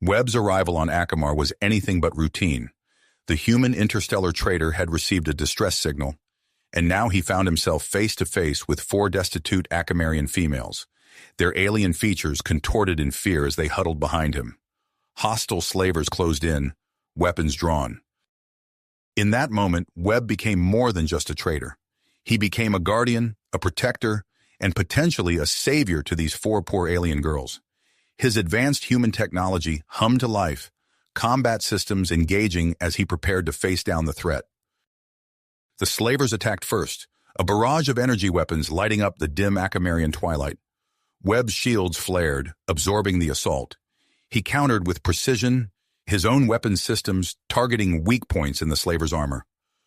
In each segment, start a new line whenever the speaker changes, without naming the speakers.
Webb's arrival on Akamar was anything but routine. The human interstellar trader had received a distress signal, and now he found himself face to face with four destitute Akamarian females, their alien features contorted in fear as they huddled behind him. Hostile slavers closed in, weapons drawn. In that moment, Webb became more than just a trader. He became a guardian, a protector, and potentially a savior to these four poor alien girls. His advanced human technology hummed to life, combat systems engaging as he prepared to face down the threat. The slavers attacked first, a barrage of energy weapons lighting up the dim Akamarian twilight. Webb's shields flared, absorbing the assault. He countered with precision, his own weapon systems targeting weak points in the slavers' armor.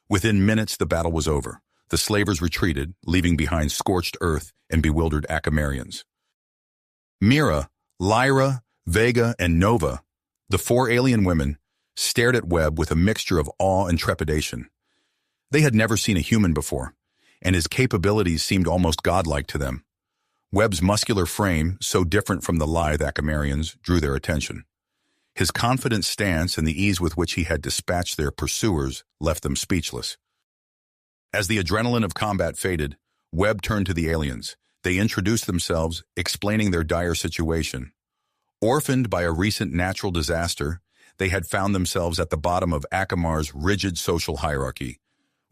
Within minutes, the battle was over. The slavers retreated, leaving behind scorched earth and bewildered Akamarians. Mira, Lyra, Vega, and Nova, the four alien women, stared at Webb with a mixture of awe and trepidation. They had never seen a human before, and his capabilities seemed almost godlike to them. Webb's muscular frame, so different from the lithe Akamarians, drew their attention. His confident stance and the ease with which he had dispatched their pursuers left them speechless. As the adrenaline of combat faded, Webb turned to the aliens. They introduced themselves, explaining their dire situation. Orphaned by a recent natural disaster, they had found themselves at the bottom of Akamar's rigid social hierarchy.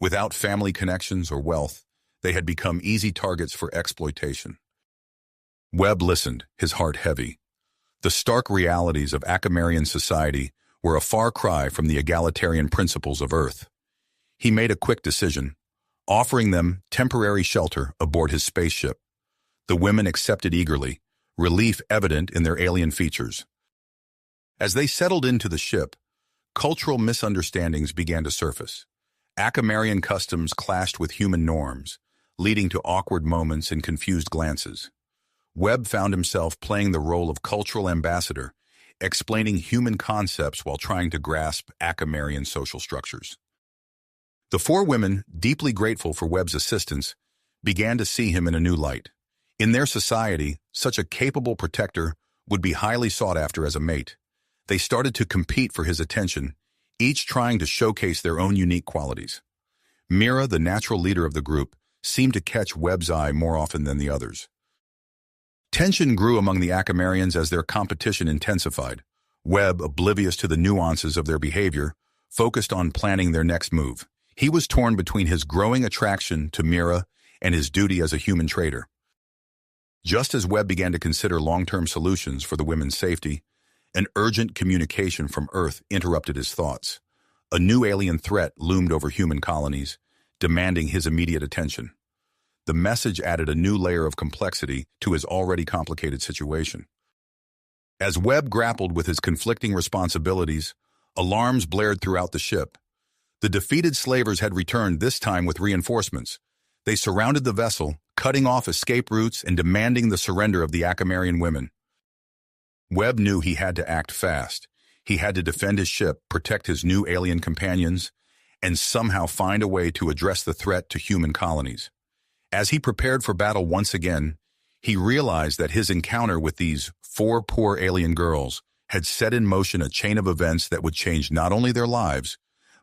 Without family connections or wealth, they had become easy targets for exploitation. Webb listened, his heart heavy. The stark realities of Akamarian society were a far cry from the egalitarian principles of Earth. He made a quick decision, offering them temporary shelter aboard his spaceship. The women accepted eagerly, relief evident in their alien features. As they settled into the ship, cultural misunderstandings began to surface. Akamarian customs clashed with human norms, leading to awkward moments and confused glances. Webb found himself playing the role of cultural ambassador, explaining human concepts while trying to grasp Akamarian social structures. The four women, deeply grateful for Webb's assistance, began to see him in a new light. In their society, such a capable protector would be highly sought after as a mate. They started to compete for his attention, each trying to showcase their own unique qualities. Mira, the natural leader of the group, seemed to catch Webb's eye more often than the others. Tension grew among the Akamarians as their competition intensified. Webb, oblivious to the nuances of their behavior, focused on planning their next move. He was torn between his growing attraction to Mira and his duty as a human trader. Just as Webb began to consider long-term solutions for the women's safety, an urgent communication from Earth interrupted his thoughts. A new alien threat loomed over human colonies, demanding his immediate attention. The message added a new layer of complexity to his already complicated situation. As Webb grappled with his conflicting responsibilities, alarms blared throughout the ship. The defeated slavers had returned, this time with reinforcements. They surrounded the vessel, cutting off escape routes and demanding the surrender of the Akamarian women. Webb knew he had to act fast. He had to defend his ship, protect his new alien companions, and somehow find a way to address the threat to human colonies. As he prepared for battle once again, he realized that his encounter with these four poor alien girls had set in motion a chain of events that would change not only their lives,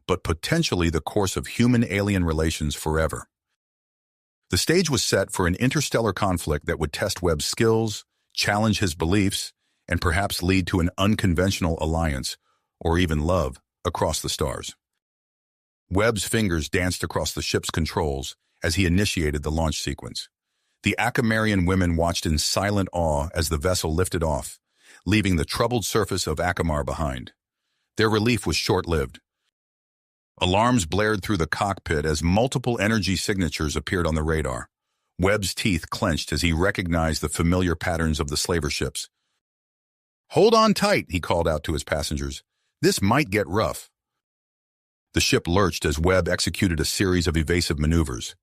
but potentially the course of human-alien relations forever. The stage was set for an interstellar conflict that would test Webb's skills, challenge his beliefs, and perhaps lead to an unconventional alliance, or even love, across the stars. Webb's fingers danced across the ship's controls as he initiated the launch sequence. The Akamarian women watched in silent awe as the vessel lifted off, leaving the troubled surface of Akamar behind. Their relief was short-lived. Alarms blared through the cockpit as multiple energy signatures appeared on the radar. Webb's teeth clenched as he recognized the familiar patterns of the slaver ships. "Hold on tight," he called out to his passengers. "This might get rough." The ship lurched as Webb executed a series of evasive maneuvers.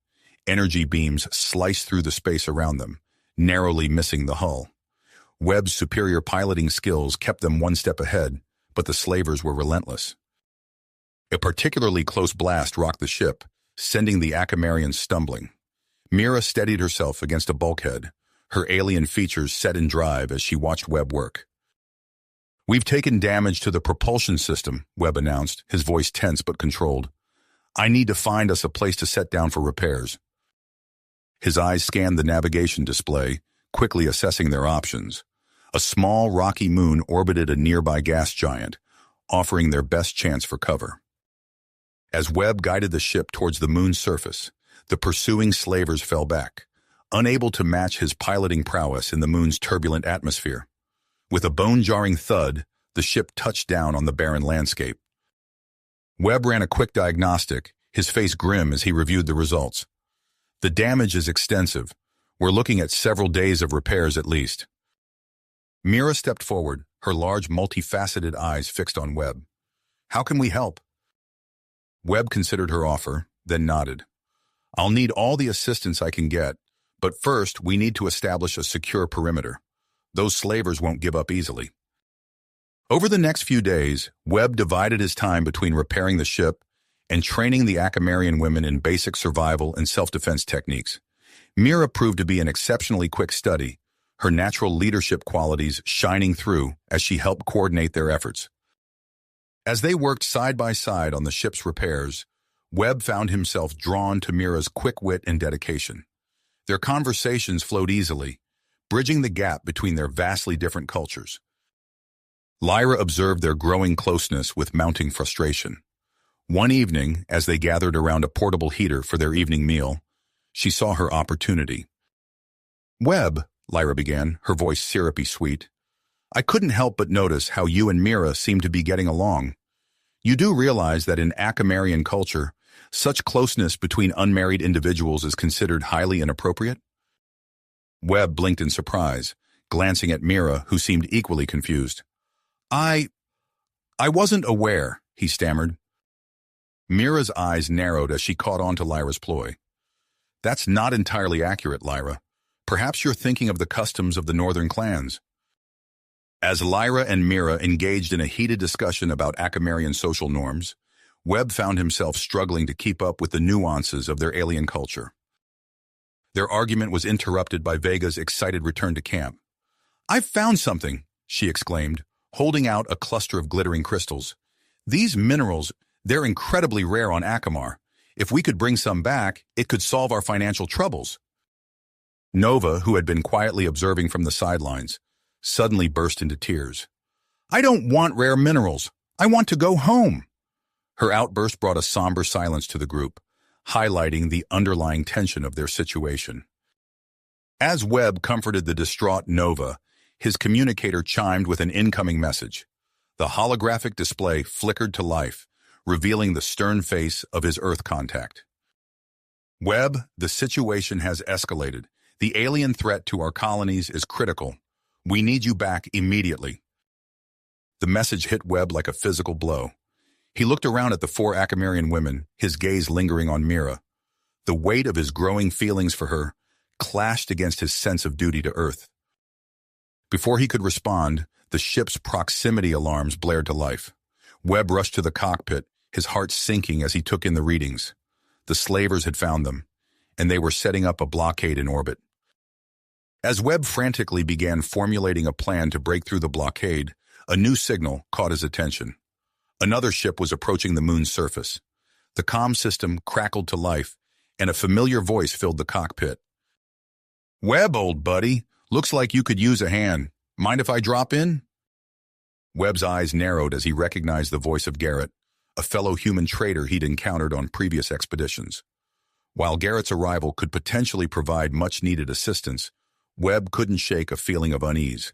Energy beams sliced through the space around them, narrowly missing the hull. Webb's superior piloting skills kept them one step ahead, but the slavers were relentless. A particularly close blast rocked the ship, sending the Akamarians stumbling. Mira steadied herself against a bulkhead, her alien features set in drive as she watched Webb work. "We've taken damage to the propulsion system," Webb announced, his voice tense but controlled. "I need to find us a place to set down for repairs." His eyes scanned the navigation display, quickly assessing their options. A small, rocky moon orbited a nearby gas giant, offering their best chance for cover. As Webb guided the ship towards the moon's surface, the pursuing slavers fell back, unable to match his piloting prowess in the moon's turbulent atmosphere. With a bone-jarring thud, the ship touched down on the barren landscape. Webb ran a quick diagnostic, his face grim as he reviewed the results. "The damage is extensive. We're looking at several days of repairs at least." Mira stepped forward, her large, multifaceted eyes fixed on Webb. "How can we help?" Webb considered her offer, then nodded. "I'll need all the assistance I can get, but first we need to establish a secure perimeter. Those slavers won't give up easily." Over the next few days, Webb divided his time between repairing the ship and training the Acamarian women in basic survival and self-defense techniques. Mira proved to be an exceptionally quick study, her natural leadership qualities shining through as she helped coordinate their efforts. As they worked side by side on the ship's repairs, Webb found himself drawn to Mira's quick wit and dedication. Their conversations flowed easily, bridging the gap between their vastly different cultures. Lyra observed their growing closeness with mounting frustration. One evening, as they gathered around a portable heater for their evening meal, she saw her opportunity. "Webb," Lyra began, her voice syrupy sweet, "I couldn't help but notice how you and Mira seem to be getting along. You do realize that in Acamarian culture, such closeness between unmarried individuals is considered highly inappropriate?" Webb blinked in surprise, glancing at Mira, who seemed equally confused. I wasn't aware," he stammered. Mira's eyes narrowed as she caught on to Lyra's ploy. "That's not entirely accurate, Lyra. Perhaps you're thinking of the customs of the northern clans." As Lyra and Mira engaged in a heated discussion about Acamarian social norms, Webb found himself struggling to keep up with the nuances of their alien culture. Their argument was interrupted by Vega's excited return to camp. "I've found something," she exclaimed, holding out a cluster of glittering crystals. "These minerals, they're incredibly rare on Akamar. If we could bring some back, it could solve our financial troubles." Nova, who had been quietly observing from the sidelines, suddenly burst into tears. "I don't want rare minerals. I want to go home." Her outburst brought a somber silence to the group, highlighting the underlying tension of their situation. As Webb comforted the distraught Nova, his communicator chimed with an incoming message. The holographic display flickered to life, revealing the stern face of his Earth contact. "Webb, the situation has escalated. The alien threat to our colonies is critical. We need you back immediately." The message hit Webb like a physical blow. He looked around at the four Acamarian women, his gaze lingering on Mira. The weight of his growing feelings for her clashed against his sense of duty to Earth. Before he could respond, the ship's proximity alarms blared to life. Webb rushed to the cockpit, his heart sinking as he took in the readings. The slavers had found them, and they were setting up a blockade in orbit. As Webb frantically began formulating a plan to break through the blockade, a new signal caught his attention. Another ship was approaching the moon's surface. The comm system crackled to life, and a familiar voice filled the cockpit. "Webb, old buddy, looks like you could use a hand. Mind if I drop in?" Webb's eyes narrowed as he recognized the voice of Garrett, a fellow human trader he'd encountered on previous expeditions. While Garrett's arrival could potentially provide much-needed assistance, Webb couldn't shake a feeling of unease.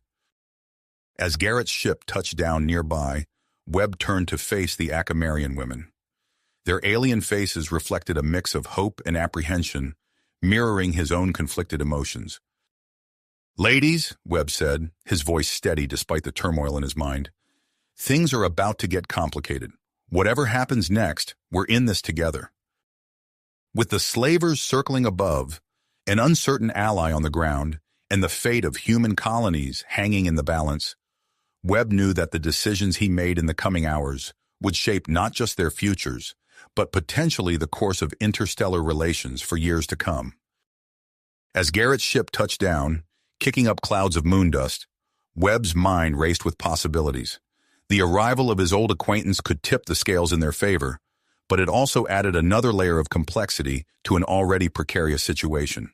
As Garrett's ship touched down nearby, Webb turned to face the Acamarian women. Their alien faces reflected a mix of hope and apprehension, mirroring his own conflicted emotions. "Ladies," Webb said, his voice steady despite the turmoil in his mind, "things are about to get complicated. Whatever happens next, we're in this together." With the slavers circling above, an uncertain ally on the ground, and the fate of human colonies hanging in the balance, Webb knew that the decisions he made in the coming hours would shape not just their futures, but potentially the course of interstellar relations for years to come. As Garrett's ship touched down, kicking up clouds of moon dust, Webb's mind raced with possibilities. The arrival of his old acquaintance could tip the scales in their favor, but it also added another layer of complexity to an already precarious situation.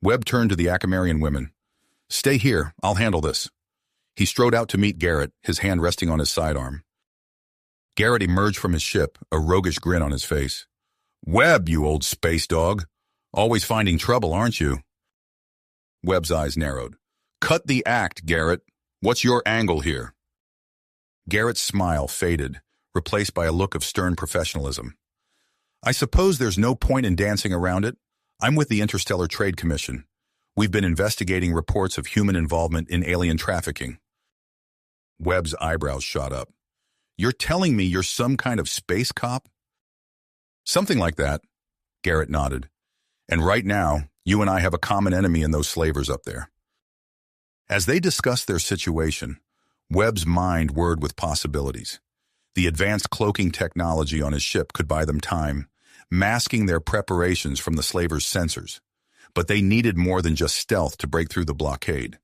Webb turned to the Acamarian women. "Stay here, I'll handle this." He strode out to meet Garrett, his hand resting on his sidearm. Garrett emerged from his ship, a roguish grin on his face. "Webb, you old space dog. Always finding trouble, aren't you?" Webb's eyes narrowed. "Cut the act, Garrett. What's your angle here?" Garrett's smile faded, replaced by a look of stern professionalism. "I suppose there's no point in dancing around it. I'm with the Interstellar Trade Commission. We've been investigating reports of human involvement in alien trafficking." Webb's eyebrows shot up. "You're telling me you're some kind of space cop?" "Something like that," Garrett nodded. "And right now, you and I have a common enemy in those slavers up there." As they discussed their situation, Webb's mind whirred with possibilities. The advanced cloaking technology on his ship could buy them time, masking their preparations from the slavers' sensors. But they needed more than just stealth to break through the blockade.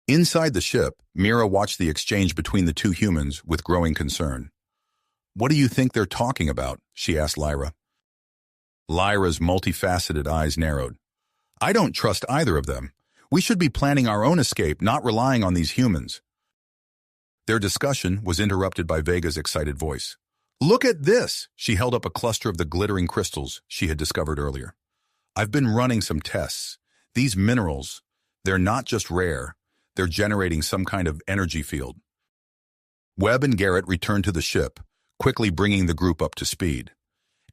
Inside the ship, Mira watched the exchange between the two humans with growing concern. "What do you think they're talking about?" she asked Lyra. Lyra's multifaceted eyes narrowed. "I don't trust either of them. We should be planning our own escape, not relying on these humans." Their discussion was interrupted by Vega's excited voice. "Look at this!" She held up a cluster of the glittering crystals she had discovered earlier. "I've been running some tests. These minerals, they're not just rare, they're generating some kind of energy field." Webb and Garrett returned to the ship, quickly bringing the group up to speed.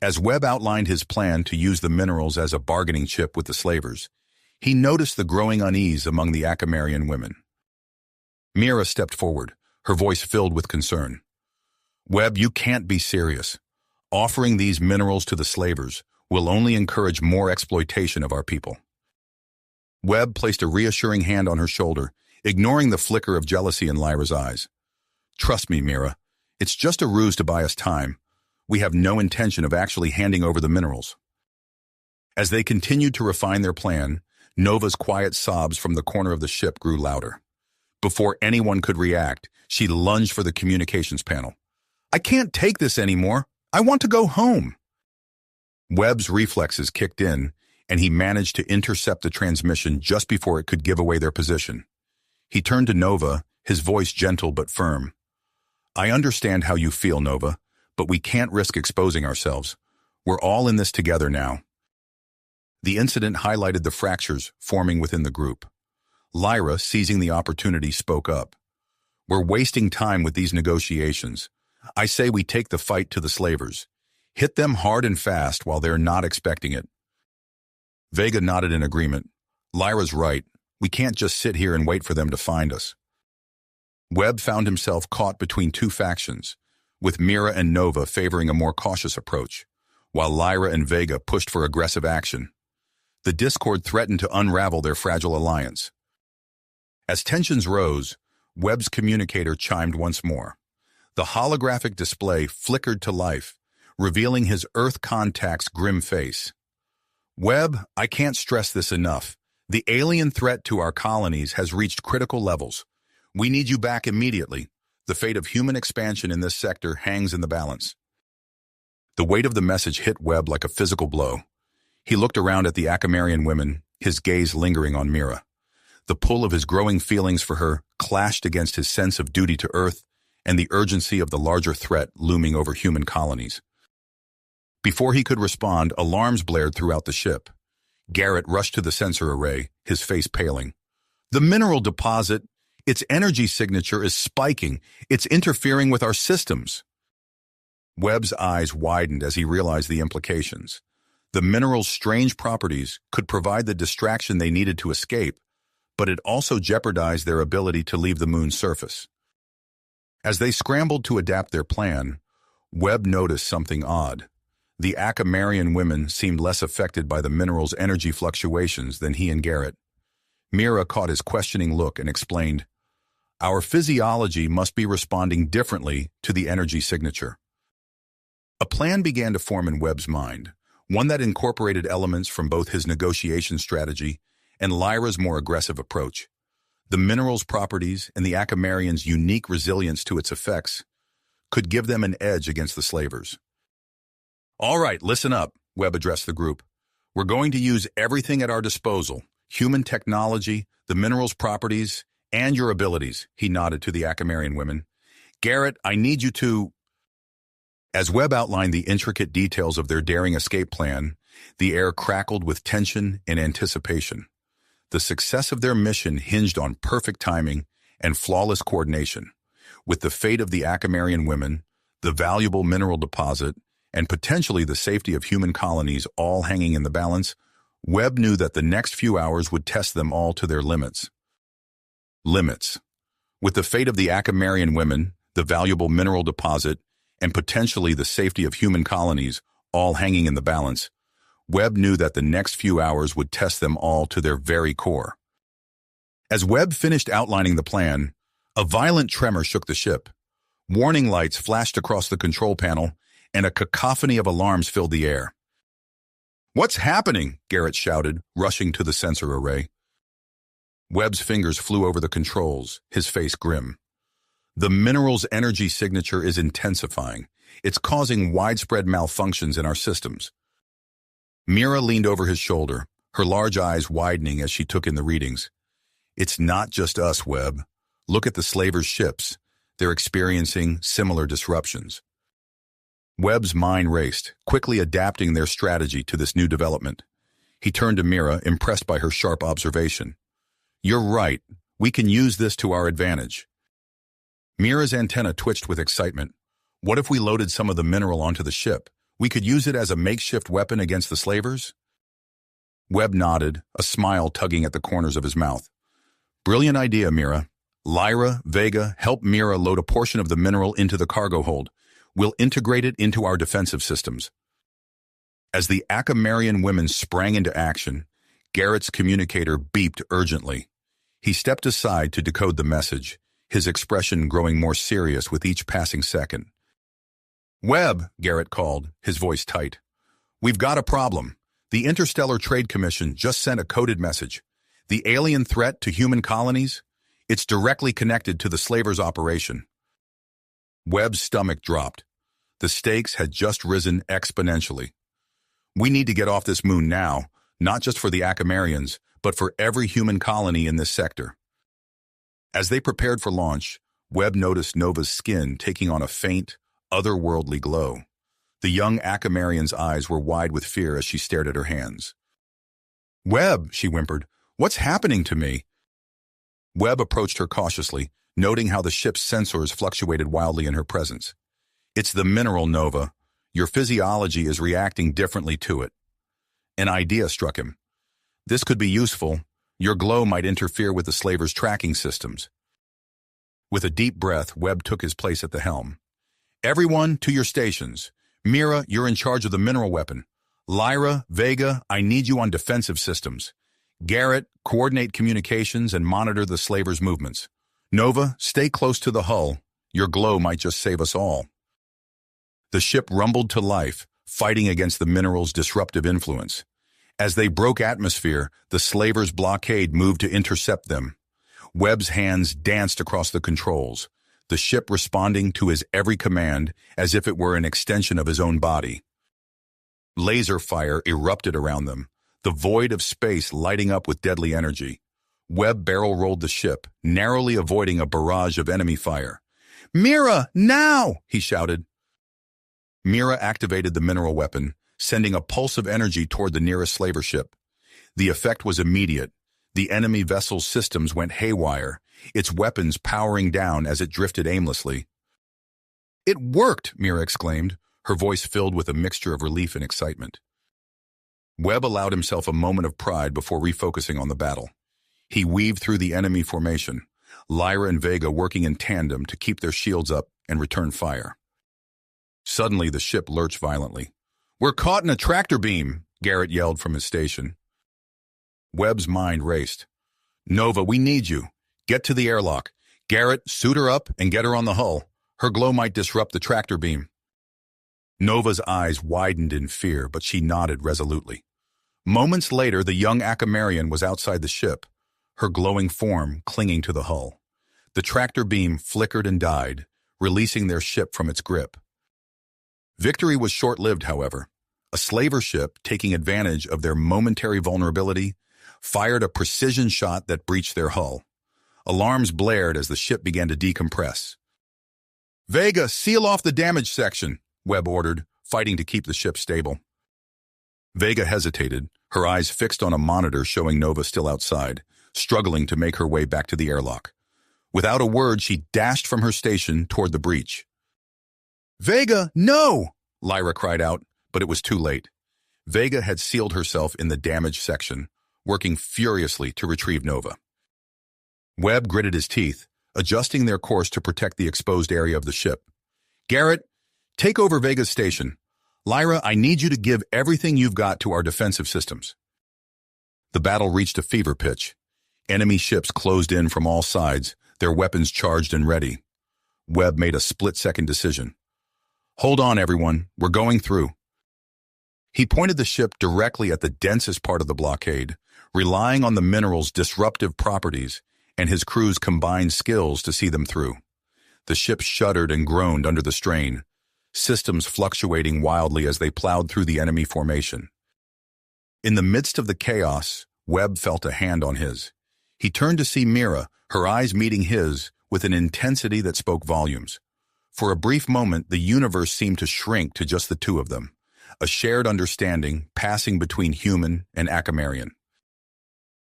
As Webb outlined his plan to use the minerals as a bargaining chip with the slavers, he noticed the growing unease among the Acamarian women. Mira stepped forward, her voice filled with concern. "Webb, you can't be serious. Offering these minerals to the slavers will only encourage more exploitation of our people." Webb placed a reassuring hand on her shoulder, ignoring the flicker of jealousy in Lyra's eyes. "Trust me, Mira. It's just a ruse to buy us time. We have no intention of actually handing over the minerals." As they continued to refine their plan, Nova's quiet sobs from the corner of the ship grew louder. Before anyone could react, she lunged for the communications panel. "I can't take this anymore. I want to go home." Webb's reflexes kicked in, and he managed to intercept the transmission just before it could give away their position. He turned to Nova, his voice gentle but firm. "I understand how you feel, Nova, but we can't risk exposing ourselves. We're all in this together now." The incident highlighted the fractures forming within the group. Lyra, seizing the opportunity, spoke up. "We're wasting time with these negotiations. I say we take the fight to the slavers. Hit them hard and fast while they're not expecting it." Vega nodded in agreement. "Lyra's right. We can't just sit here and wait for them to find us." Webb found himself caught between two factions, with Mira and Nova favoring a more cautious approach, while Lyra and Vega pushed for aggressive action. The discord threatened to unravel their fragile alliance. As tensions rose, Webb's communicator chimed once more. The holographic display flickered to life, revealing his Earth contact's grim face. "Webb, I can't stress this enough. The alien threat to our colonies has reached critical levels. We need you back immediately. The fate of human expansion in this sector hangs in the balance." The weight of the message hit Webb like a physical blow. He looked around at the Acamarian women, his gaze lingering on Mira. The pull of his growing feelings for her clashed against his sense of duty to Earth and the urgency of the larger threat looming over human colonies. Before he could respond, alarms blared throughout the ship. Garrett rushed to the sensor array, his face paling. "The mineral deposit, its energy signature is spiking. It's interfering with our systems." Webb's eyes widened as he realized the implications. The mineral's strange properties could provide the distraction they needed to escape, but it also jeopardized their ability to leave the moon's surface. As they scrambled to adapt their plan, Webb noticed something odd. The Acamarian women seemed less affected by the mineral's energy fluctuations than he and Garrett. Mira caught his questioning look and explained, "Our physiology must be responding differently to the energy signature." A plan began to form in Webb's mind, one that incorporated elements from both his negotiation strategy and Lyra's more aggressive approach. The mineral's properties and the Acamarian's unique resilience to its effects could give them an edge against the slavers. "All right, listen up," Webb addressed the group. "We're going to use everything at our disposal, human technology, the mineral's properties, and your abilities," he nodded to the Acamarian women. "Garrett, I need you to—" As Webb outlined the intricate details of their daring escape plan, the air crackled with tension and anticipation. The success of their mission hinged on perfect timing and flawless coordination. With the fate of the Acamarian women, the valuable mineral deposit, and potentially the safety of human colonies all hanging in the balance, Webb knew that the next few hours would test them all to their limits. With the fate of the Acamarian women, the valuable mineral deposit, and potentially the safety of human colonies all hanging in the balance, Webb knew that the next few hours would test them all to their very core. As Webb finished outlining the plan, a violent tremor shook the ship. Warning lights flashed across the control panel, and a cacophony of alarms filled the air. "What's happening?" Garrett shouted, rushing to the sensor array. Webb's fingers flew over the controls, his face grim. "The mineral's energy signature is intensifying. It's causing widespread malfunctions in our systems." Mira leaned over his shoulder, her large eyes widening as she took in the readings. "It's not just us, Webb. Look at the slavers' ships. They're experiencing similar disruptions." Webb's mind raced, quickly adapting their strategy to this new development. He turned to Mira, impressed by her sharp observation. "You're right. We can use this to our advantage." Mira's antenna twitched with excitement. "What if we loaded some of the mineral onto the ship? We could use it as a makeshift weapon against the slavers?" Webb nodded, a smile tugging at the corners of his mouth. "Brilliant idea, Mira. Lyra, Vega, help Mira load a portion of the mineral into the cargo hold. We'll integrate it into our defensive systems." As the Acamarian women sprang into action, Garrett's communicator beeped urgently. He stepped aside to decode the message, his expression growing more serious with each passing second. "Webb," Garrett called, his voice tight. "We've got a problem. The Interstellar Trade Commission just sent a coded message. The alien threat to human colonies? It's directly connected to the slavers' operation." Webb's stomach dropped. The stakes had just risen exponentially. "We need to get off this moon now, not just for the Acamarians, but for every human colony in this sector." As they prepared for launch, Webb noticed Nova's skin taking on a faint, otherworldly glow. The young Acamarian's eyes were wide with fear as she stared at her hands. "Webb," she whimpered, "what's happening to me?" Webb approached her cautiously, noting how the ship's sensors fluctuated wildly in her presence. "It's the mineral, Nova. Your physiology is reacting differently to it." An idea struck him. "This could be useful. Your glow might interfere with the slavers' tracking systems." With a deep breath, Webb took his place at the helm. "Everyone, to your stations. Mira, you're in charge of the mineral weapon. Lyra, Vega, I need you on defensive systems. Garrett, coordinate communications and monitor the slavers' movements. Nova, stay close to the hull. Your glow might just save us all." The ship rumbled to life, fighting against the mineral's disruptive influence. As they broke atmosphere, the slavers' blockade moved to intercept them. Webb's hands danced across the controls, the ship responding to his every command as if it were an extension of his own body. Laser fire erupted around them, the void of space lighting up with deadly energy. Webb barrel-rolled the ship, narrowly avoiding a barrage of enemy fire. "Mira, now!" he shouted. Mira activated the mineral weapon, sending a pulse of energy toward the nearest slaver ship. The effect was immediate. The enemy vessel's systems went haywire, its weapons powering down as it drifted aimlessly. "It worked!" Mira exclaimed, her voice filled with a mixture of relief and excitement. Webb allowed himself a moment of pride before refocusing on the battle. He weaved through the enemy formation, Lyra and Vega working in tandem to keep their shields up and return fire. Suddenly, the ship lurched violently. "We're caught in a tractor beam!" Garrett yelled from his station. Webb's mind raced. "Nova, we need you. Get to the airlock. Garrett, suit her up and get her on the hull. Her glow might disrupt the tractor beam." Nova's eyes widened in fear, but she nodded resolutely. Moments later, the young Acamarian was outside the ship, her glowing form clinging to the hull. The tractor beam flickered and died, releasing their ship from its grip. Victory was short-lived, however. A slaver ship, taking advantage of their momentary vulnerability, fired a precision shot that breached their hull. Alarms blared as the ship began to decompress. "Vega, seal off the damage section," Webb ordered, fighting to keep the ship stable. Vega hesitated, her eyes fixed on a monitor showing Nova still outside, struggling to make her way back to the airlock. Without a word, she dashed from her station toward the breach. "Vega, no!" Lyra cried out, but it was too late. Vega had sealed herself in the damaged section, working furiously to retrieve Nova. Webb gritted his teeth, adjusting their course to protect the exposed area of the ship. "Garrett, take over Vega's station. Lyra, I need you to give everything you've got to our defensive systems." The battle reached a fever pitch. Enemy ships closed in from all sides, their weapons charged and ready. Webb made a split-second decision. "Hold on, everyone. We're going through." He pointed the ship directly at the densest part of the blockade, relying on the mineral's disruptive properties and his crew's combined skills to see them through. The ship shuddered and groaned under the strain, systems fluctuating wildly as they plowed through the enemy formation. In the midst of the chaos, Webb felt a hand on his. He turned to see Mira, her eyes meeting his with an intensity that spoke volumes. For a brief moment, the universe seemed to shrink to just the two of them, a shared understanding passing between human and Acamarian.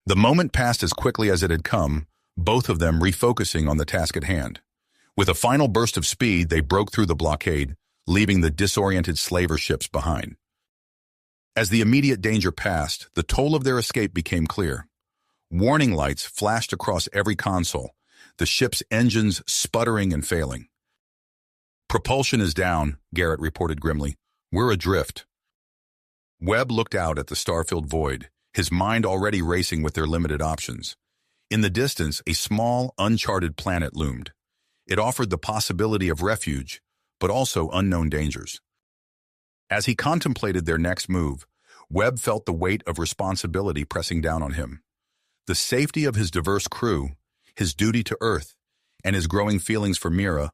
The moment passed as quickly as it had come, both of them refocusing on the task at hand. With a final burst of speed, they broke through the blockade, leaving the disoriented slaver ships behind. As the immediate danger passed, the toll of their escape became clear. Warning lights flashed across every console, the ship's engines sputtering and failing. "Propulsion is down," Garrett reported grimly. "We're adrift." Webb looked out at the star-filled void, his mind already racing with their limited options. In the distance, a small, uncharted planet loomed. It offered the possibility of refuge, but also unknown dangers. As he contemplated their next move, Webb felt the weight of responsibility pressing down on him. The safety of his diverse crew, his duty to Earth, and his growing feelings for Mira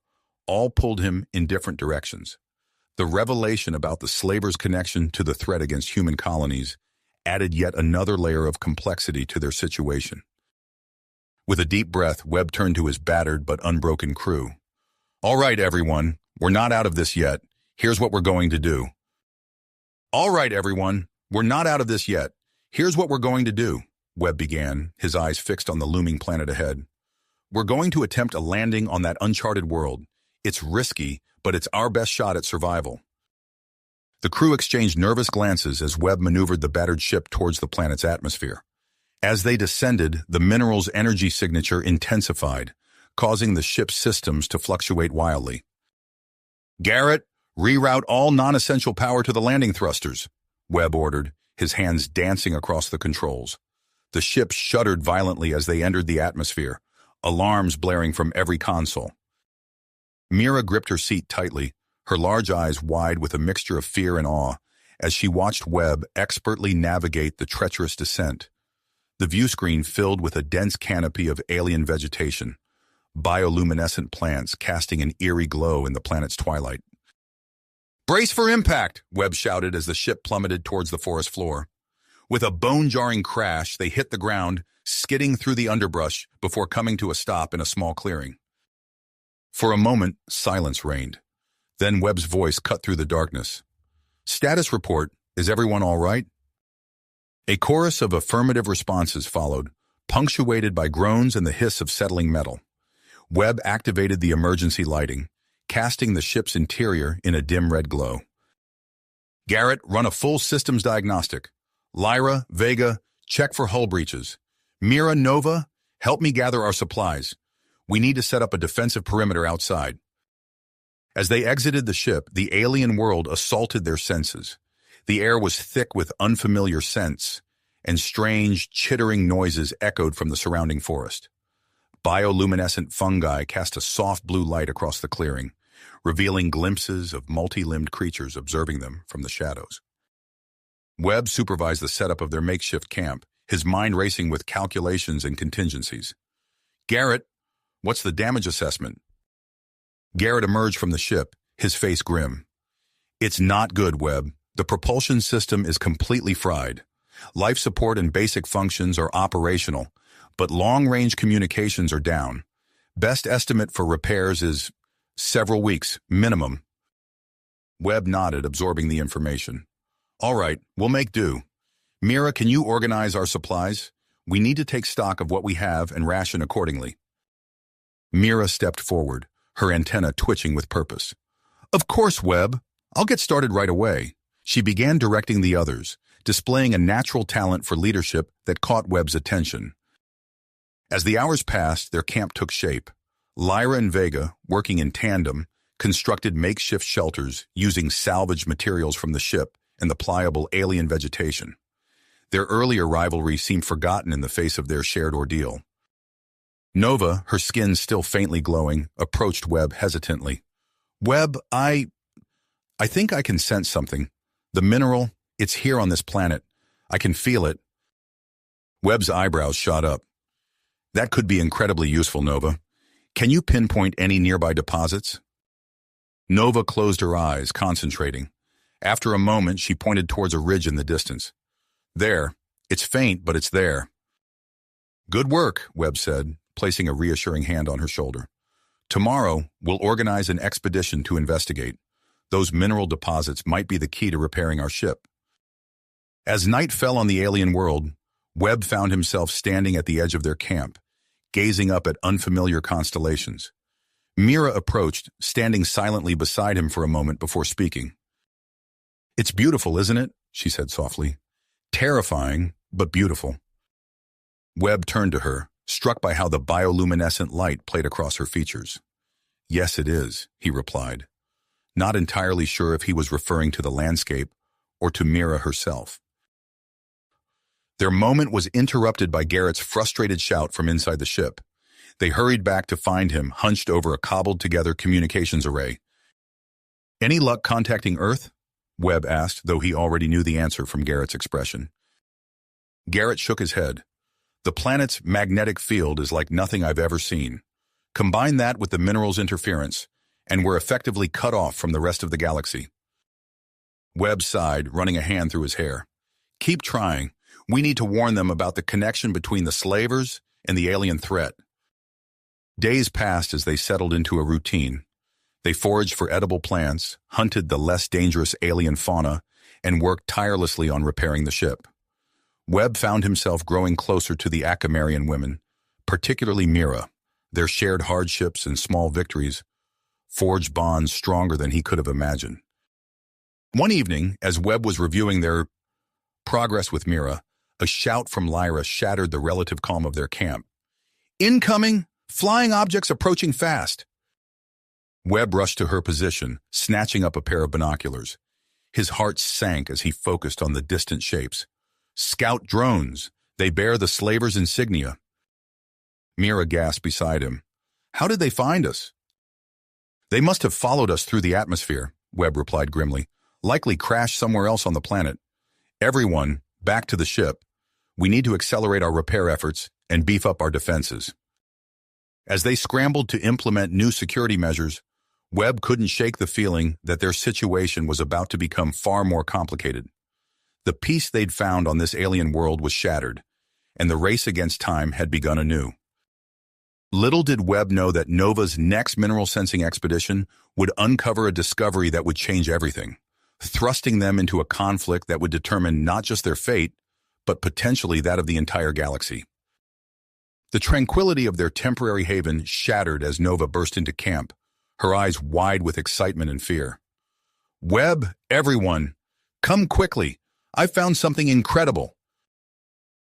all pulled him in different directions. The revelation about the slavers' connection to the threat against human colonies added yet another layer of complexity to their situation. With a deep breath, Webb turned to his battered but unbroken crew. "All right, everyone, we're not out of this yet. Here's what we're going to do." "All right, everyone, we're not out of this yet. Here's what we're going to do," Webb began, his eyes fixed on the looming planet ahead. "We're going to attempt a landing on that uncharted world. It's risky, but it's our best shot at survival." The crew exchanged nervous glances as Webb maneuvered the battered ship towards the planet's atmosphere. As they descended, the mineral's energy signature intensified, causing the ship's systems to fluctuate wildly. "Garrett, reroute all non-essential power to the landing thrusters," Webb ordered, his hands dancing across the controls. The ship shuddered violently as they entered the atmosphere, alarms blaring from every console. Mira gripped her seat tightly, her large eyes wide with a mixture of fear and awe, as she watched Webb expertly navigate the treacherous descent. The viewscreen filled with a dense canopy of alien vegetation, bioluminescent plants casting an eerie glow in the planet's twilight. "Brace for impact," Webb shouted as the ship plummeted towards the forest floor. With a bone-jarring crash, they hit the ground, skidding through the underbrush before coming to a stop in a small clearing. For a moment, silence reigned. Then Webb's voice cut through the darkness. "Status report. Is everyone all right?" A chorus of affirmative responses followed, punctuated by groans and the hiss of settling metal. Webb activated the emergency lighting, casting the ship's interior in a dim red glow. "Garrett, run a full systems diagnostic. Lyra, Vega, check for hull breaches. Mira, Nova, help me gather our supplies. We need to set up a defensive perimeter outside." As they exited the ship, the alien world assaulted their senses. The air was thick with unfamiliar scents, and strange, chittering noises echoed from the surrounding forest. Bioluminescent fungi cast a soft blue light across the clearing, revealing glimpses of multi-limbed creatures observing them from the shadows. Webb supervised the setup of their makeshift camp, his mind racing with calculations and contingencies. "Garrett, what's the damage assessment?" Garrett emerged from the ship, his face grim. "It's not good, Webb. The propulsion system is completely fried. Life support and basic functions are operational, but long-range communications are down. Best estimate for repairs is several weeks, minimum." Webb nodded, absorbing the information. "All right, we'll make do. Mira, can you organize our supplies? We need to take stock of what we have and ration accordingly." Mira stepped forward, her antenna twitching with purpose. "Of course, Webb. I'll get started right away." She began directing the others, displaying a natural talent for leadership that caught Webb's attention. As the hours passed, their camp took shape. Lyra and Vega, working in tandem, constructed makeshift shelters using salvaged materials from the ship and the pliable alien vegetation. Their earlier rivalry seemed forgotten in the face of their shared ordeal. Nova, her skin still faintly glowing, approached Webb hesitantly. "Webb, I think I can sense something. The mineral, it's here on this planet. I can feel it." Webb's eyebrows shot up. "That could be incredibly useful, Nova. Can you pinpoint any nearby deposits?" Nova closed her eyes, concentrating. After a moment, she pointed towards a ridge in the distance. "There. It's faint, but it's there." "Good work," Webb said, placing a reassuring hand on her shoulder. "Tomorrow, we'll organize an expedition to investigate. Those mineral deposits might be the key to repairing our ship." As night fell on the alien world, Webb found himself standing at the edge of their camp, gazing up at unfamiliar constellations. Mira approached, standing silently beside him for a moment before speaking. "It's beautiful, isn't it?" she said softly. "Terrifying, but beautiful." Webb turned to her, struck by how the bioluminescent light played across her features. "Yes, it is," he replied, not entirely sure if he was referring to the landscape or to Mira herself. Their moment was interrupted by Garrett's frustrated shout from inside the ship. They hurried back to find him hunched over a cobbled-together communications array. "Any luck contacting Earth?" Webb asked, though he already knew the answer from Garrett's expression. Garrett shook his head. "The planet's magnetic field is like nothing I've ever seen. Combine that with the mineral's interference, and we're effectively cut off from the rest of the galaxy." Webb sighed, running a hand through his hair. "Keep trying. We need to warn them about the connection between the slavers and the alien threat." Days passed as they settled into a routine. They foraged for edible plants, hunted the less dangerous alien fauna, and worked tirelessly on repairing the ship. Webb found himself growing closer to the Akamarian women, particularly Mira. Their shared hardships and small victories forged bonds stronger than he could have imagined. One evening, as Webb was reviewing their progress with Mira, a shout from Lyra shattered the relative calm of their camp. "Incoming! Flying objects approaching fast!" Webb rushed to her position, snatching up a pair of binoculars. His heart sank as he focused on the distant shapes. "Scout drones! They bear the slavers' insignia." Mira gasped beside him. "How did they find us?" "They must have followed us through the atmosphere," Webb replied grimly. "Likely crashed somewhere else on the planet. Everyone, back to the ship. We need to accelerate our repair efforts and beef up our defenses." As they scrambled to implement new security measures, Webb couldn't shake the feeling that their situation was about to become far more complicated. The peace they'd found on this alien world was shattered, and the race against time had begun anew. Little did Webb know that Nova's next mineral sensing expedition would uncover a discovery that would change everything, thrusting them into a conflict that would determine not just their fate, but potentially that of the entire galaxy. The tranquility of their temporary haven shattered as Nova burst into camp, her eyes wide with excitement and fear. "Webb, everyone, come quickly. I found something incredible."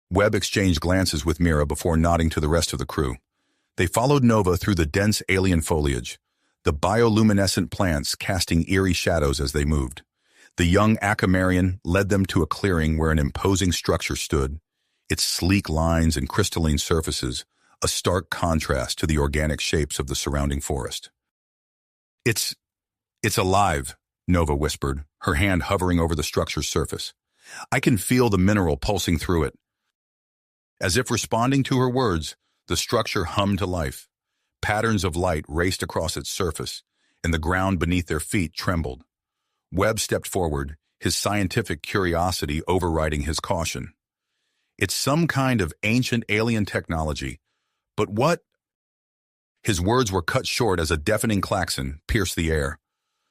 Webb exchanged glances with Mira before nodding to the rest of the crew. They followed Nova through the dense alien foliage, the bioluminescent plants casting eerie shadows as they moved. The young Akamarian led them to a clearing where an imposing structure stood, its sleek lines and crystalline surfaces a stark contrast to the organic shapes of the surrounding forest. It's alive," Nova whispered, her hand hovering over the structure's surface. "I can feel the mineral pulsing through it." As if responding to her words, the structure hummed to life. Patterns of light raced across its surface, and the ground beneath their feet trembled. Webb stepped forward, his scientific curiosity overriding his caution. It's some kind of ancient alien technology, but what? His words were cut short as a deafening klaxon pierced the air.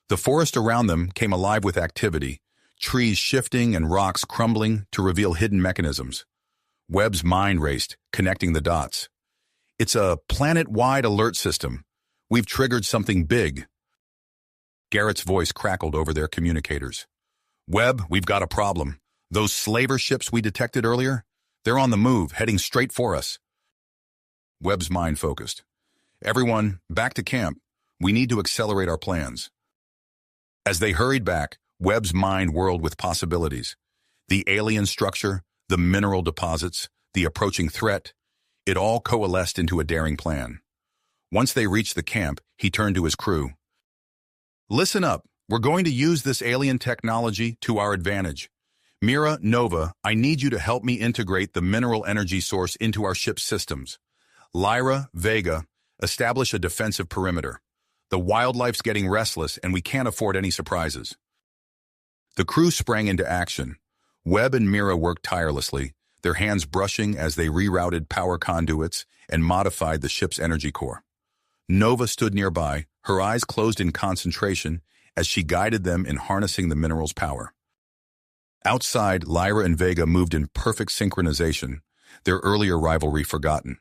The forest around them came alive with activity, trees shifting and rocks crumbling to reveal hidden mechanisms. Webb's mind raced, connecting the dots. It's a planet-wide alert system. We've triggered something big. Garrett's voice crackled over their communicators. Webb, we've got a problem. Those slaver ships we detected earlier, they're on the move, heading straight for us. Webb's mind focused. Everyone, back to camp. We need to accelerate our plans. As they hurried back, Webb's mind whirled with possibilities. The alien structure, the mineral deposits, the approaching threat, it all coalesced into a daring plan. Once they reached the camp, he turned to his crew. Listen up. We're going to use this alien technology to our advantage. Mira, Nova, I need you to help me integrate the mineral energy source into our ship's systems. Lyra, Vega, establish a defensive perimeter. The wildlife's getting restless and we can't afford any surprises. The crew sprang into action. Webb and Mira worked tirelessly, their hands brushing as they rerouted power conduits and modified the ship's energy core. Nova stood nearby, her eyes closed in concentration as she guided them in harnessing the mineral's power. Outside, Lyra and Vega moved in perfect synchronization, their earlier rivalry forgotten.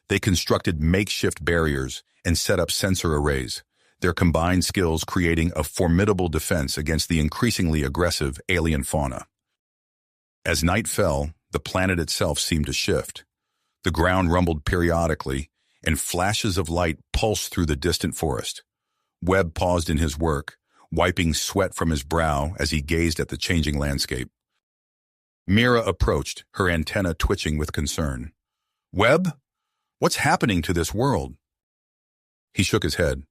They constructed makeshift barriers and set up sensor arrays, their combined skills creating a formidable defense against the increasingly aggressive alien fauna. As night fell, the planet itself seemed to shift. The ground rumbled periodically, and flashes of light pulsed through the distant forest. Webb paused in his work, wiping sweat from his brow as he gazed at the changing landscape. Mira approached, her antenna twitching with concern. Webb? What's happening to this world? He shook his head.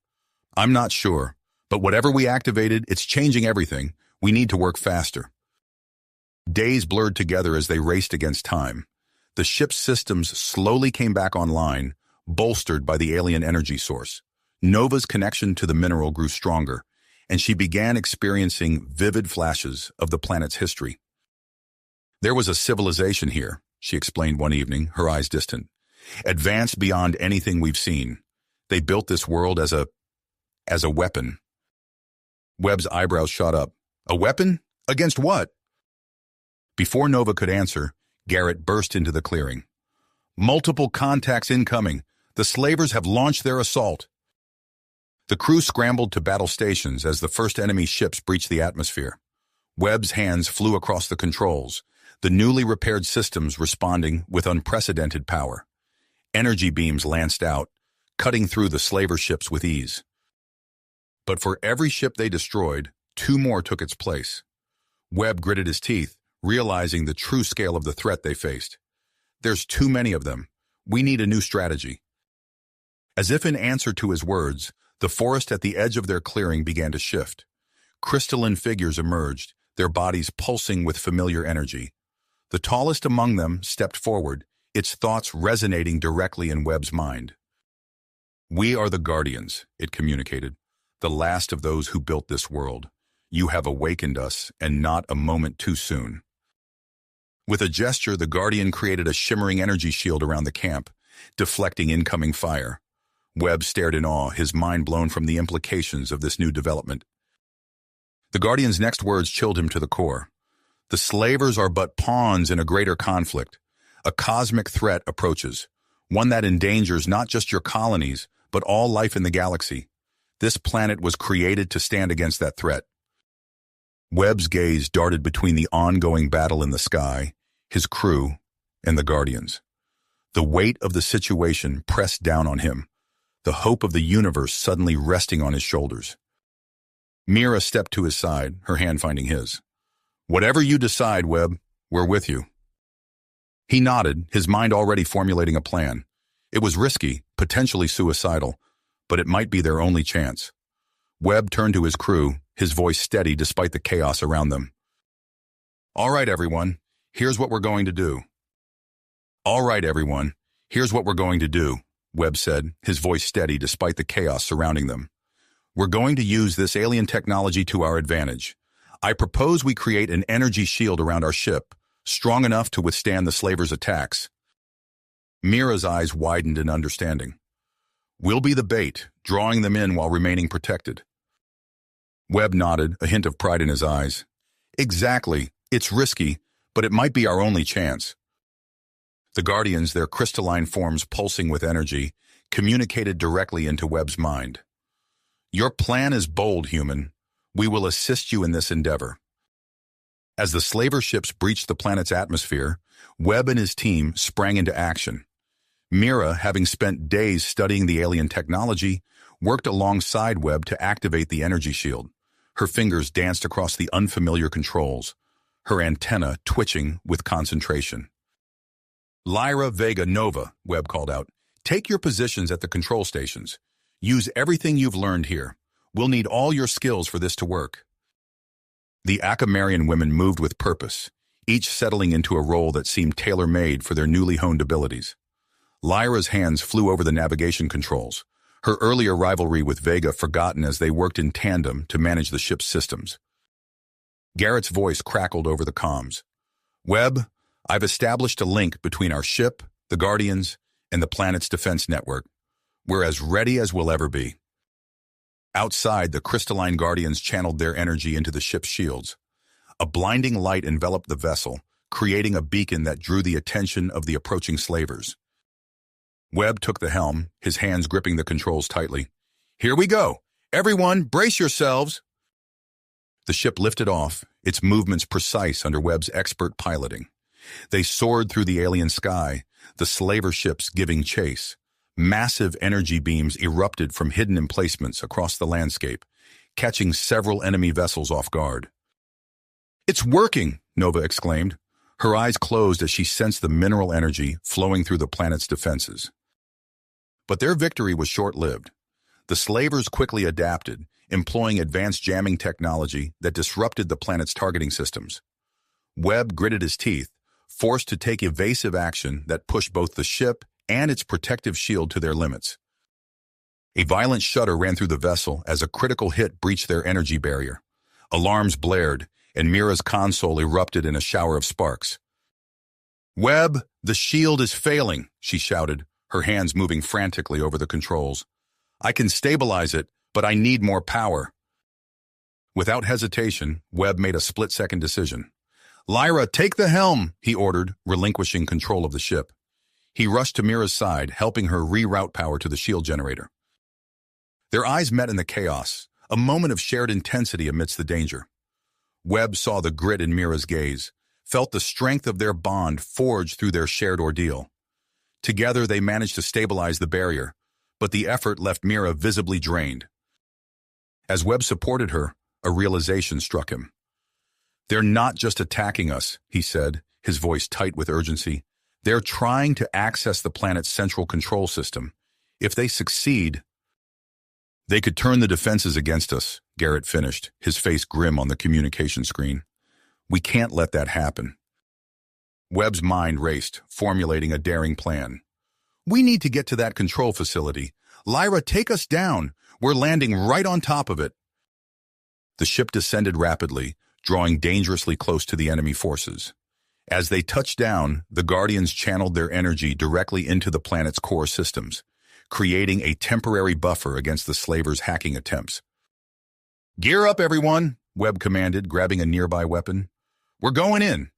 I'm not sure, but whatever we activated, it's changing everything. We need to work faster. Days blurred together as they raced against time. The ship's systems slowly came back online, bolstered by the alien energy source. Nova's connection to the mineral grew stronger, and she began experiencing vivid flashes of the planet's history. There was a civilization here, she explained one evening, her eyes distant. Advanced beyond anything we've seen. They built this world as a weapon. Webb's eyebrows shot up. A weapon? Against what? Before Nova could answer, Garrett burst into the clearing. Multiple contacts incoming. The slavers have launched their assault. The crew scrambled to battle stations as the first enemy ships breached the atmosphere. Webb's hands flew across the controls, the newly repaired systems responding with unprecedented power. Energy beams lanced out, cutting through the slaver ships with ease. But for every ship they destroyed, 2 more took its place. Webb gritted his teeth, realizing the true scale of the threat they faced. There's too many of them. We need a new strategy. As if in answer to his words, the forest at the edge of their clearing began to shift. Crystalline figures emerged, their bodies pulsing with familiar energy. The tallest among them stepped forward, its thoughts resonating directly in Webb's mind. We are the Guardians, it communicated, the last of those who built this world. You have awakened us, and not a moment too soon. With a gesture, the Guardian created a shimmering energy shield around the camp, deflecting incoming fire. Webb stared in awe, his mind blown from the implications of this new development. The Guardian's next words chilled him to the core. The slavers are but pawns in a greater conflict. A cosmic threat approaches, one that endangers not just your colonies, but all life in the galaxy. This planet was created to stand against that threat. Webb's gaze darted between the ongoing battle in the sky, his crew, and the Guardians. The weight of the situation pressed down on him, the hope of the universe suddenly resting on his shoulders. Mira stepped to his side, her hand finding his. Whatever you decide, Webb, we're with you. He nodded, his mind already formulating a plan. It was risky, potentially suicidal, but it might be their only chance. Webb turned to his crew, his voice steady despite the chaos around them. All right, everyone, here's what we're going to do. All right, everyone. Here's what we're going to do, Webb said, his voice steady despite the chaos surrounding them. We're going to use this alien technology to our advantage. I propose we create an energy shield around our ship, strong enough to withstand the slavers' attacks. Mira's eyes widened in understanding. We'll be the bait, drawing them in while remaining protected. Webb nodded, a hint of pride in his eyes. Exactly. It's risky, but it might be our only chance. The Guardians, their crystalline forms pulsing with energy, communicated directly into Webb's mind. Your plan is bold, human. We will assist you in this endeavor. As the slaver ships breached the planet's atmosphere, Webb and his team sprang into action. Mira, having spent days studying the alien technology, worked alongside Webb to activate the energy shield. Her fingers danced across the unfamiliar controls, her antenna twitching with concentration. Lyra, Vega, Nova, Webb called out. Take your positions at the control stations. Use everything you've learned here. We'll need all your skills for this to work. The Akamarian women moved with purpose, each settling into a role that seemed tailor-made for their newly honed abilities. Lyra's hands flew over the navigation controls, her earlier rivalry with Vega forgotten as they worked in tandem to manage the ship's systems. Garrett's voice crackled over the comms. Webb, I've established a link between our ship, the Guardians, and the planet's defense network. We're as ready as we'll ever be. Outside, the crystalline Guardians channeled their energy into the ship's shields. A blinding light enveloped the vessel, creating a beacon that drew the attention of the approaching slavers. Webb took the helm, his hands gripping the controls tightly. Here we go! Everyone, brace yourselves! The ship lifted off, its movements precise under Webb's expert piloting. They soared through the alien sky, the slaver ships giving chase. Massive energy beams erupted from hidden emplacements across the landscape, catching several enemy vessels off guard. It's working, Nova exclaimed. Her eyes closed as she sensed the mineral energy flowing through the planet's defenses. But their victory was short-lived. The slavers quickly adapted, employing advanced jamming technology that disrupted the planet's targeting systems. Webb gritted his teeth, forced to take evasive action that pushed both the ship and its protective shield to their limits. A violent shudder ran through the vessel as a critical hit breached their energy barrier. Alarms blared, and Mira's console erupted in a shower of sparks. Webb, the shield is failing, she shouted, her hands moving frantically over the controls. I can stabilize it, but I need more power. Without hesitation, Webb made a split-second decision. Lyra, take the helm, he ordered, relinquishing control of the ship. He rushed to Mira's side, helping her reroute power to the shield generator. Their eyes met in the chaos, a moment of shared intensity amidst the danger. Webb saw the grit in Mira's gaze, felt the strength of their bond forged through their shared ordeal. Together, they managed to stabilize the barrier, but the effort left Mira visibly drained. As Webb supported her, a realization struck him. They're not just attacking us, he said, his voice tight with urgency. They're trying to access the planet's central control system. If they succeed, they could turn the defenses against us, Garrett finished, his face grim on the communication screen. We can't let that happen. Webb's mind raced, formulating a daring plan. We need to get to that control facility. Lyra, take us down. We're landing right on top of it. The ship descended rapidly, drawing dangerously close to the enemy forces. As they touched down, the Guardians channeled their energy directly into the planet's core systems, creating a temporary buffer against the slavers' hacking attempts. Gear up, everyone, Webb commanded, grabbing a nearby weapon. We're going in.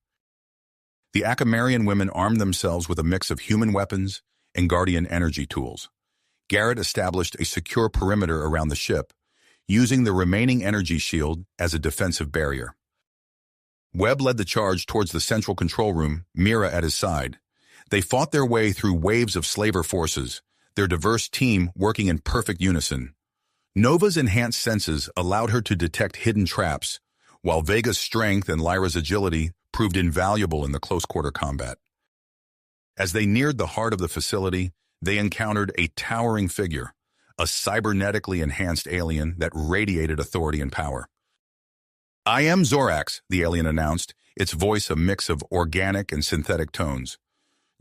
The Akamarian women armed themselves with a mix of human weapons and Guardian energy tools. Garrett established a secure perimeter around the ship, using the remaining energy shield as a defensive barrier. Webb led the charge towards the central control room, Mira at his side. They fought their way through waves of slaver forces, their diverse team working in perfect unison. Nova's enhanced senses allowed her to detect hidden traps, while Vega's strength and Lyra's agility proved invaluable in the close-quarter combat. As they neared the heart of the facility, they encountered a towering figure, a cybernetically enhanced alien that radiated authority and power. I am Zorax, the alien announced, its voice a mix of organic and synthetic tones.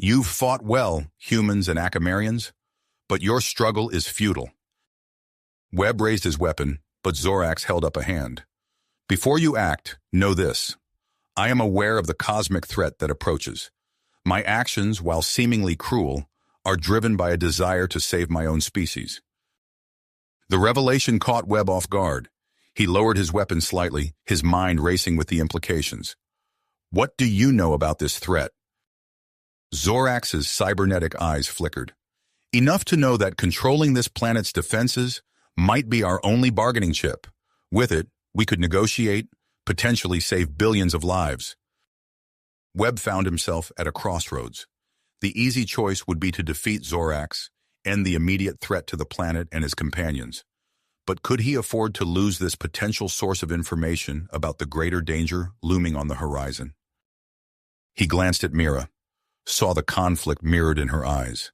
You've fought well, humans and Acamarians, but your struggle is futile. Webb raised his weapon, but Zorax held up a hand. Before you act, know this. I am aware of the cosmic threat that approaches. My actions, while seemingly cruel, are driven by a desire to save my own species. The revelation caught Webb off guard. He lowered his weapon slightly, his mind racing with the implications. What do you know about this threat? Zorax's cybernetic eyes flickered. Enough to know that controlling this planet's defenses might be our only bargaining chip. With it, we could negotiate, potentially save billions of lives. Webb found himself at a crossroads. The easy choice would be to defeat Zorax, end the immediate threat to the planet and his companions. But could he afford to lose this potential source of information about the greater danger looming on the horizon? He glanced at Mira, saw the conflict mirrored in her eyes.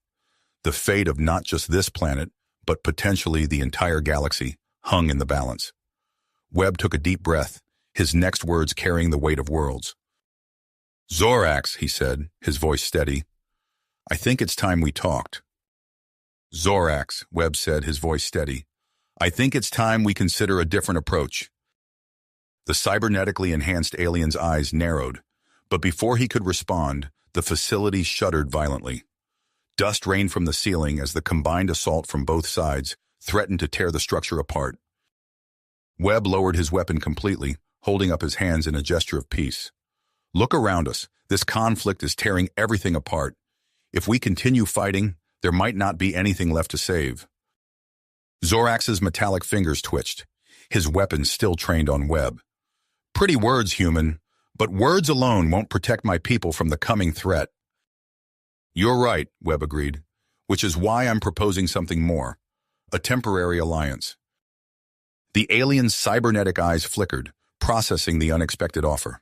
The fate of not just this planet, but potentially the entire galaxy, hung in the balance. Webb took a deep breath, his next words carrying the weight of worlds. Zorax, he said, his voice steady. I think it's time we talked. Zorax, Webb said, his voice steady. I think it's time we consider a different approach. The cybernetically enhanced alien's eyes narrowed, but before he could respond, the facility shuddered violently. Dust rained from the ceiling as the combined assault from both sides threatened to tear the structure apart. Webb lowered his weapon completely, holding up his hands in a gesture of peace. Look around us. This conflict is tearing everything apart. If we continue fighting, there might not be anything left to save. Zorax's metallic fingers twitched, his weapon still trained on Webb. Pretty words, human, but words alone won't protect my people from the coming threat. You're right, Webb agreed, which is why I'm proposing something more, a temporary alliance. The alien's cybernetic eyes flickered, processing the unexpected offer.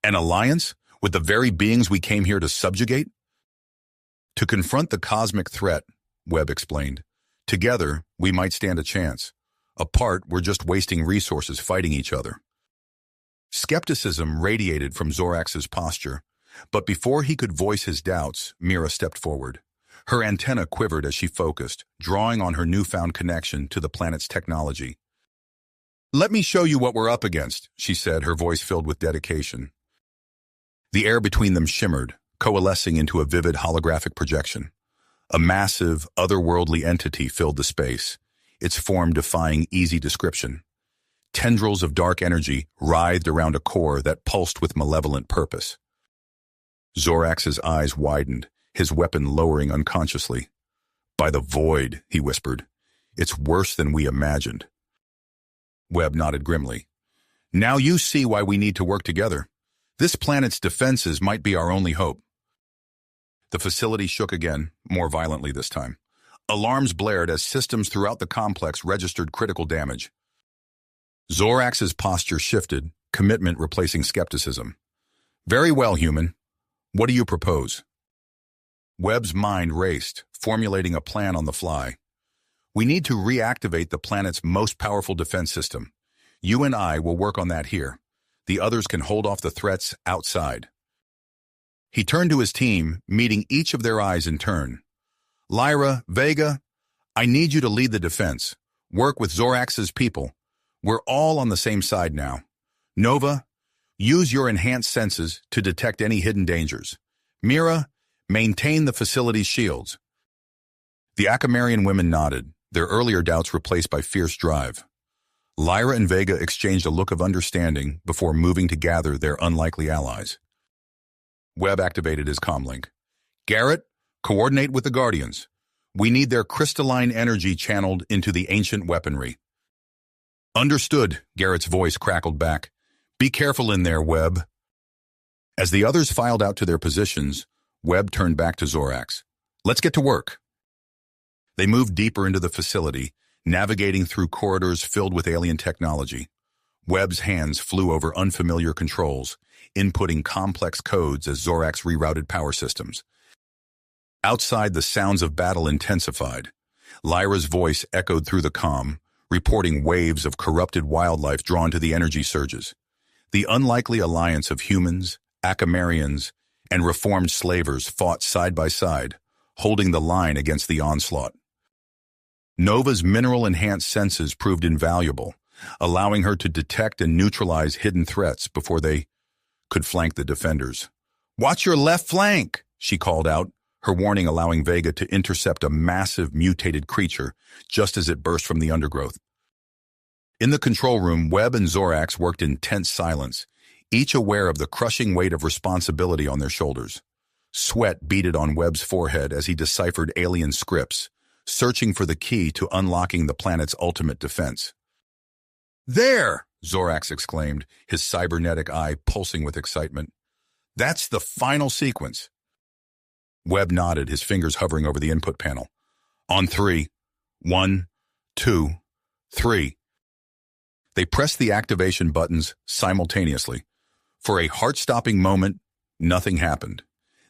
An alliance with the very beings we came here to subjugate? To confront the cosmic threat, Webb explained. Together, we might stand a chance. Apart, we're just wasting resources fighting each other. Skepticism radiated from Zorax's posture, but before he could voice his doubts, Mira stepped forward. Her antenna quivered as she focused, drawing on her newfound connection to the planet's technology. Let me show you what we're up against, she said, her voice filled with dedication. The air between them shimmered, coalescing into a vivid holographic projection. A massive, otherworldly entity filled the space, its form defying easy description. Tendrils of dark energy writhed around a core that pulsed with malevolent purpose. Zorax's eyes widened, his weapon lowering unconsciously. By the void, he whispered. It's worse than we imagined. Webb nodded grimly. Now you see why we need to work together. This planet's defenses might be our only hope. The facility shook again, more violently this time. Alarms blared as systems throughout the complex registered critical damage. Zorax's posture shifted, commitment replacing skepticism. Very well, human. What do you propose? Webb's mind raced, formulating a plan on the fly. We need to reactivate the planet's most powerful defense system. You and I will work on that here. The others can hold off the threats outside. He turned to his team, meeting each of their eyes in turn. Lyra, Vega, I need you to lead the defense. Work with Zorax's people. We're all on the same side now. Nova, use your enhanced senses to detect any hidden dangers. Mira, maintain the facility's shields. The Acamarian women nodded, their earlier doubts replaced by fierce drive. Lyra and Vega exchanged a look of understanding before moving to gather their unlikely allies. Webb activated his comlink. Garrett, coordinate with the Guardians. We need their crystalline energy channeled into the ancient weaponry. Understood, Garrett's voice crackled back. Be careful in there, Webb. As the others filed out to their positions, Webb turned back to Zorax. Let's get to work. They moved deeper into the facility, navigating through corridors filled with alien technology. Webb's hands flew over unfamiliar controls, inputting complex codes as Zorax rerouted power systems. Outside, the sounds of battle intensified. Lyra's voice echoed through the comm, reporting waves of corrupted wildlife drawn to the energy surges. The unlikely alliance of humans, Acamarians, and reformed slavers fought side by side, holding the line against the onslaught. Nova's mineral-enhanced senses proved invaluable, allowing her to detect and neutralize hidden threats before they could flank the defenders. "Watch your left flank," she called out, her warning allowing Vega to intercept a massive mutated creature just as it burst from the undergrowth. In the control room, Webb and Zorax worked in tense silence, each aware of the crushing weight of responsibility on their shoulders. Sweat beaded on Webb's forehead as he deciphered alien scripts, searching for the key to unlocking the planet's ultimate defense. "There!" Zorax exclaimed, his cybernetic eye pulsing with excitement. "That's the final sequence." Webb nodded, his fingers hovering over the input panel. "On 3. 1, 2, 3. They pressed the activation buttons simultaneously. For a heart-stopping moment, nothing happened.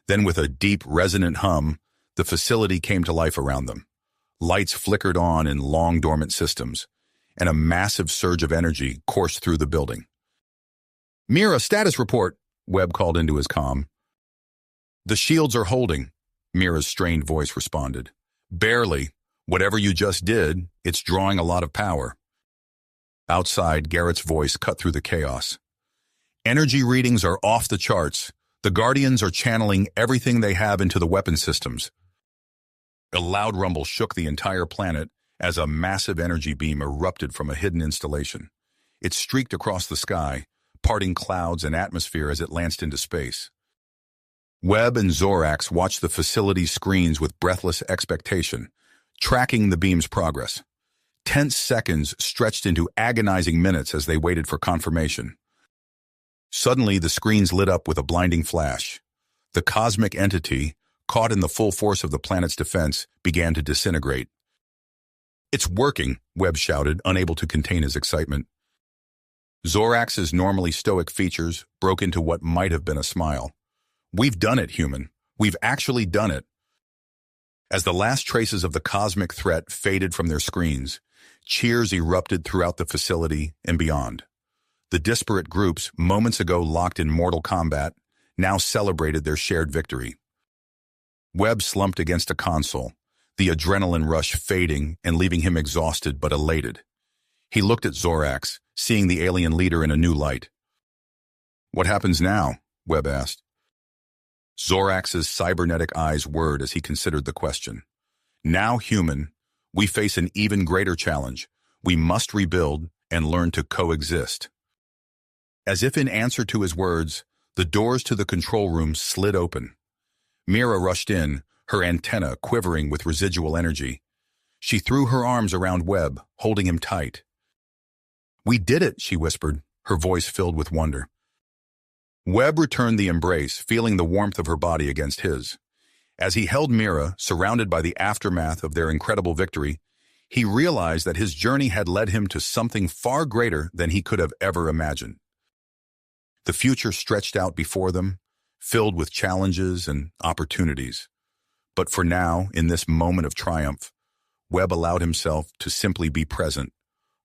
Then with a deep, resonant hum, the facility came to life around them. Lights flickered on in long dormant systems, and a massive surge of energy coursed through the building. "Mira, status report," Webb called into his comm. "The shields are holding," Mira's strained voice responded. "Barely. Whatever you just did, it's drawing a lot of power." Outside, Garrett's voice cut through the chaos. "Energy readings are off the charts. The Guardians are channeling everything they have into the weapon systems." A loud rumble shook the entire planet as a massive energy beam erupted from a hidden installation. It streaked across the sky, parting clouds and atmosphere as it lanced into space. Webb and Zorax watched the facility's screens with breathless expectation, tracking the beam's progress. Tense seconds stretched into agonizing minutes as they waited for confirmation. Suddenly, the screens lit up with a blinding flash. The cosmic entity, caught in the full force of the planet's defense, began to disintegrate. "It's working," Webb shouted, unable to contain his excitement. Zorax's normally stoic features broke into what might have been a smile. "We've done it, human. We've actually done it." As the last traces of the cosmic threat faded from their screens, cheers erupted throughout the facility and beyond. The disparate groups, moments ago locked in mortal combat, now celebrated their shared victory. Webb slumped against a console, the adrenaline rush fading and leaving him exhausted but elated. He looked at Zorax, seeing the alien leader in a new light. "What happens now?" Webb asked. Zorax's cybernetic eyes whirred as he considered the question. "Now, human, we face an even greater challenge. We must rebuild and learn to coexist." As if in answer to his words, the doors to the control room slid open. Mira rushed in, her antenna quivering with residual energy. She threw her arms around Webb, holding him tight. "We did it," she whispered, her voice filled with wonder. Webb returned the embrace, feeling the warmth of her body against his. As he held Mira, surrounded by the aftermath of their incredible victory, he realized that his journey had led him to something far greater than he could have ever imagined. The future stretched out before them, filled with challenges and opportunities. But for now, in this moment of triumph, Webb allowed himself to simply be present,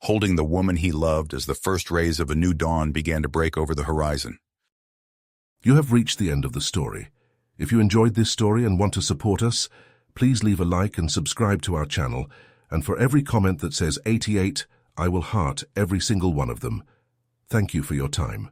holding the woman he loved as the first rays of a new dawn began to break over the horizon.
You have reached the end of the story. If you enjoyed this story and want to support us, please leave a like and subscribe to our channel, and for every comment that says 88, I will heart every single one of them. Thank you for your time.